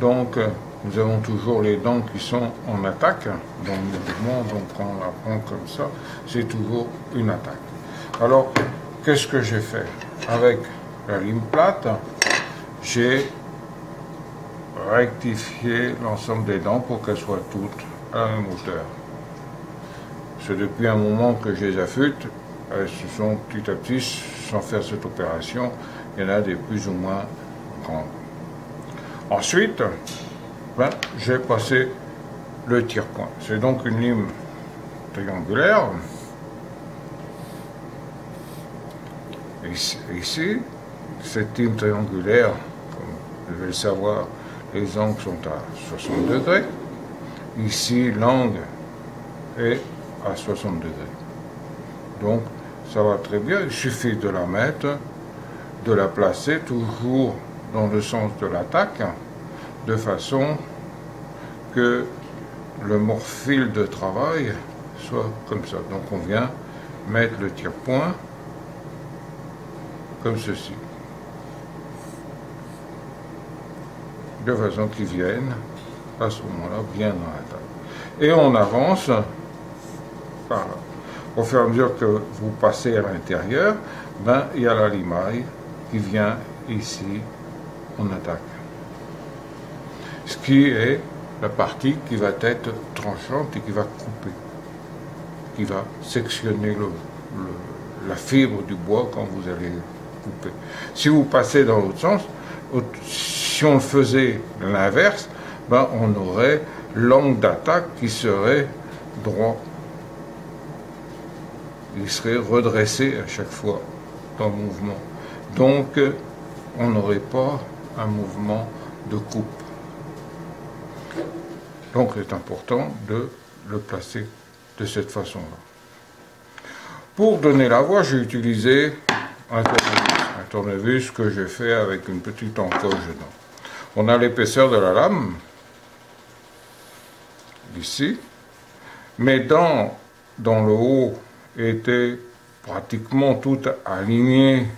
Donc nous avons toujours les dents qui sont en attaque dans le mouvement, donc quand on la prend comme ça, c'est toujours une attaque. Alors, qu'est-ce que j'ai fait? Avec la lime plate, j'ai rectifié l'ensemble des dents pour qu'elles soient toutes à la même hauteur. C'est depuis un moment que je les affûte, elles se sont petit à petit, sans faire cette opération, il y en a des plus ou moins grandes. Ensuite, j'ai passé le tire-point. C'est donc une lime triangulaire. Ici, cette lime triangulaire, comme vous devez le savoir, les angles sont à 60 degrés. Ici, l'angle est à 60 degrés. Donc, ça va très bien. Il suffit de la mettre, de la placer toujours dans le sens de l'attaque, de façon que le morphile de travail soit comme ça. Donc on vient mettre le tire-point comme ceci, de façon qu'il vienne à ce moment-là bien dans la table. Et on avance par là. Au fur et à mesure que vous passez à l'intérieur, il y a la limaille qui vient ici en attaque. Ce qui est la partie qui va être tranchante et qui va couper, qui va sectionner la fibre du bois quand vous allez couper. Si vous passez dans l'autre sens, si on faisait l'inverse, on aurait l'angle d'attaque qui serait droit. Il serait redressé à chaque fois dans le mouvement. Donc, on n'aurait pas un mouvement de coupe. Donc, c'est important de le placer de cette façon-là. Pour donner la voix, j'ai utilisé un tournevis que j'ai fait avec une petite encoche dedans. On a l'épaisseur de la lame, ici, mes dents dans le haut étaient pratiquement toutes alignées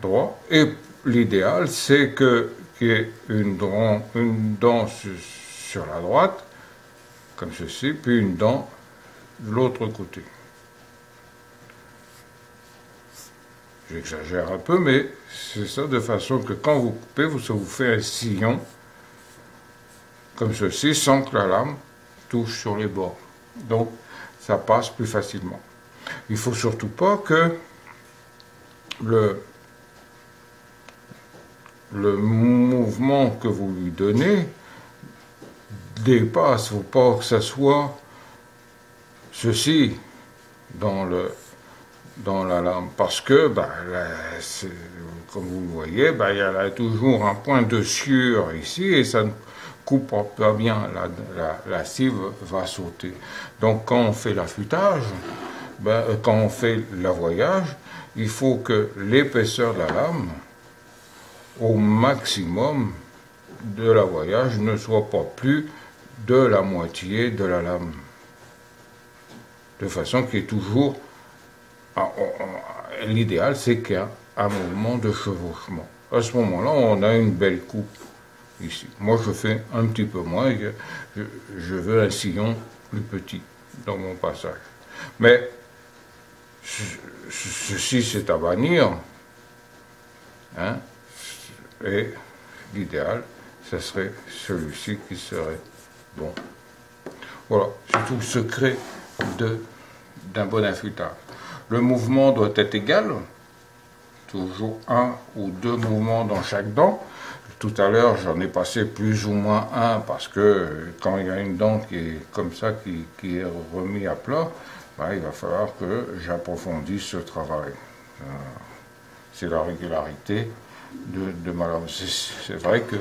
droit, et l'idéal c'est qu'il y ait une dent sur la droite, comme ceci, puis une dent de l'autre côté. J'exagère un peu, mais c'est ça, de façon que quand vous coupez, ça vous fait un sillon, comme ceci, sans que la lame touche sur les bords. Donc, ça passe plus facilement. Il ne faut surtout pas que le mouvement que vous lui donnez dépasse. Il ne faut pas que ça soit ceci dans la lame, parce que, comme vous le voyez, il y a toujours un point de sciure ici, et ça ne coupe pas bien, la scie va sauter. Donc quand on fait l'affûtage, quand on fait l'avoyage, il faut que l'épaisseur de la lame, au maximum de l'avoyage, ne soit pas plus de la moitié de la lame. De façon qu'il y ait toujours... L'idéal, c'est qu'il y a un mouvement de chevauchement. À ce moment-là, on a une belle coupe ici. Moi, je fais un petit peu moins. Je veux un sillon plus petit dans mon passage. Mais ceci, c'est à bannir. Hein, et l'idéal, ce serait celui-ci qui serait bon. Voilà, c'est tout le secret d'un bon affûtage. Le mouvement doit être égal, toujours un ou deux mouvements dans chaque dent. Tout à l'heure, j'en ai passé plus ou moins un, parce que quand il y a une dent qui est comme ça, qui est remise à plat, il va falloir que j'approfondisse ce travail. C'est la régularité de ma langue. C'est vrai que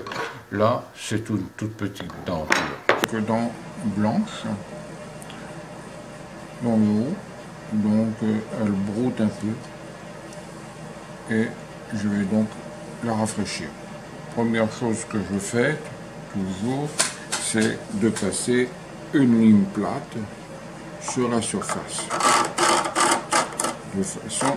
là, c'est une toute petite dent. Que dent blanche, dans le haut. Donc elle broute un peu et je vais donc la rafraîchir. Première chose que je fais toujours, c'est de passer une lime plate sur la surface, de façon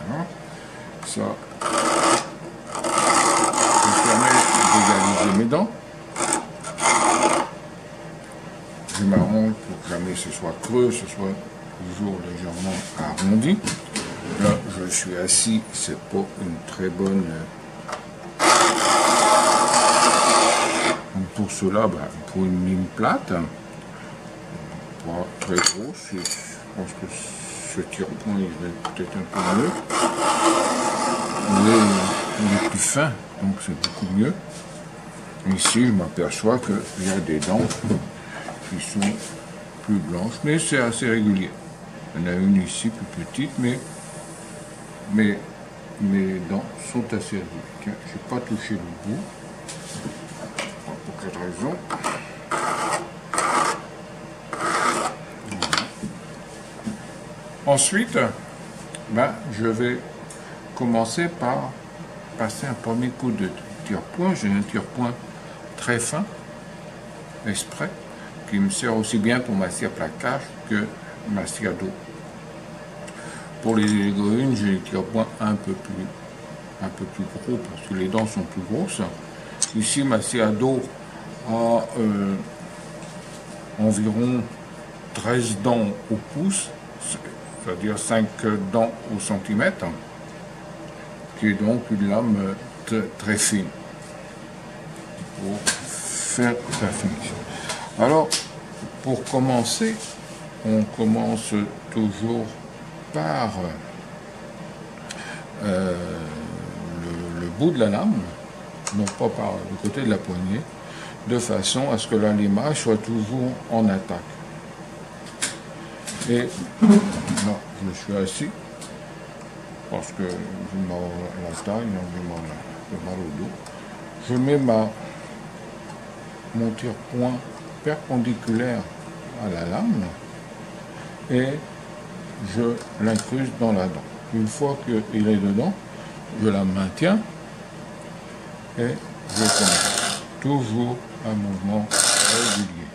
voilà, mes dents. Je m'arrange pour que jamais ce soit creux, ce soit toujours légèrement arrondi. Là, je suis assis, c'est pas une très bonne... Pour cela, pour une ligne plate, pas très grosse, je pense que ce tire-point irait peut-être un peu mieux. Il est plus fin, donc c'est beaucoup mieux. Ici, je m'aperçois qu'il y a des dents qui sont plus blanches, mais c'est assez régulier. Il y en a une ici plus petite, mais mes dents sont assez régulières. Tiens, je n'ai pas touché le bout. Pour quelle raison? Ensuite, je vais commencer par passer un premier coup de tire-point. J'ai un tire-point très fin, exprès, qui me sert aussi bien pour ma scie à plaquage que ma scie à dos. Pour les élégoïnes, j'ai des tire-points un peu plus gros parce que les dents sont plus grosses. Ici, ma scie à dos a environ 13 dents au pouce, c'est-à-dire 5 dents au centimètre, qui est donc une lame très fine pour faire sa finition. Alors, pour commencer, on commence toujours par le bout de la lame, non pas par le côté de la poignée, de façon à ce que l'allumage soit toujours en attaque. Et là, je suis assis parce que j'ai mal à la taille, j'ai mal au dos. Je mets mon tire-point perpendiculaire à la lame et je l'incruste dans la dent. Une fois qu'il est dedans, je la maintiens et je commence. Toujours un mouvement régulier.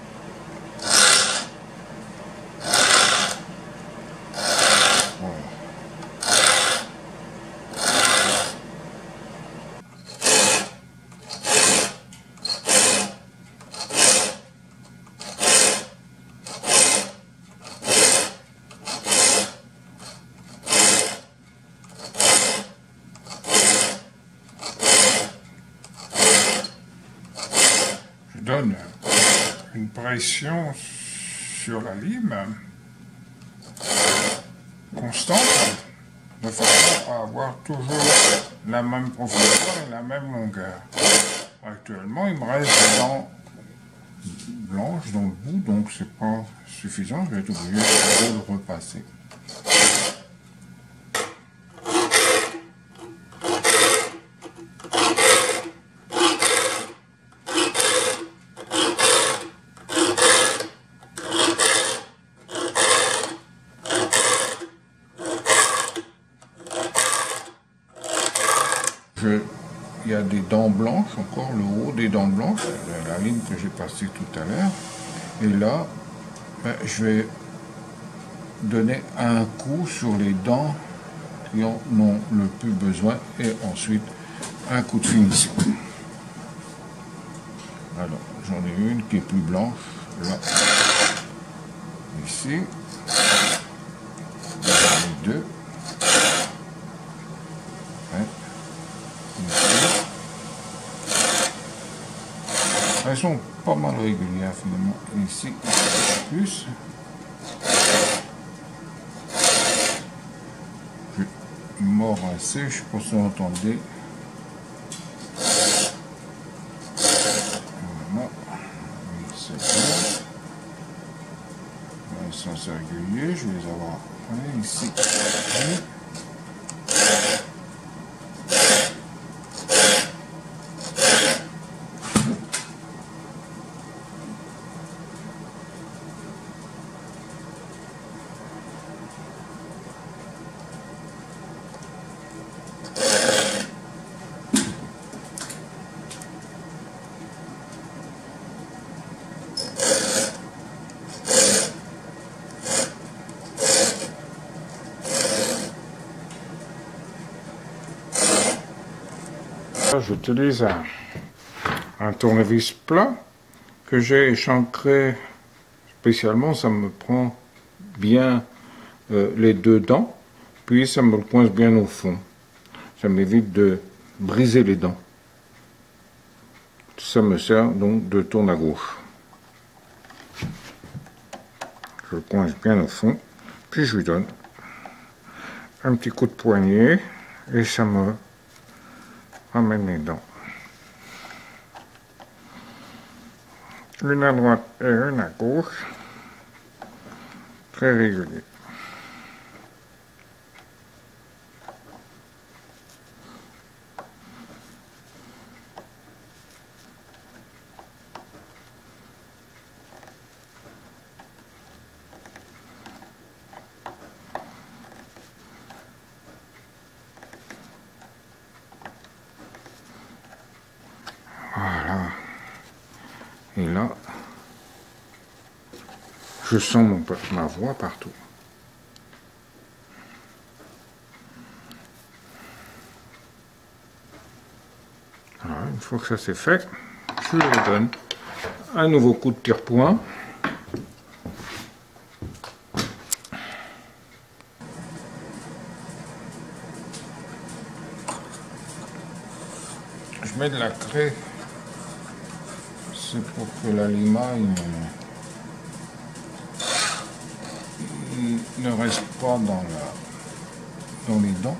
Voilà. Je donne une pression sur la lime constante de façon à avoir toujours la même profondeur et la même longueur. Actuellement, il me reste des dents blanches dans le bout, donc c'est pas suffisant, je vais être obligé de le repasser. Il y a des dents blanches, encore le haut des dents blanches, la ligne que j'ai passée tout à l'heure. Et là, je vais donner un coup sur les dents qui en ont le plus besoin et ensuite un coup de finition. Alors, j'en ai une qui est plus blanche, là, ici. J'en ai deux. Elles sont pas mal régulières finalement. Ici, plus. Je mords assez, je ne sais pas si vous entendez. Voilà. C'est bon. Elles sont assez réguliers, je vais les avoir ici. J'utilise un tournevis plat que j'ai échancré spécialement. Ça me prend bien les deux dents, puis ça me le coince bien au fond. Ça m'évite de briser les dents. Ça me sert donc de tourne à gauche. Je le coince bien au fond, puis je lui donne un petit coup de poignet et ça me ramène les dents. Une à droite et une à gauche, très régulier. Voilà. Et là, je sens ma voix partout. Voilà, une fois que ça c'est fait, je lui donne un nouveau coup de tire-point. Je mets de la craie. C'est pour que l'aliment ne reste pas dans les dents.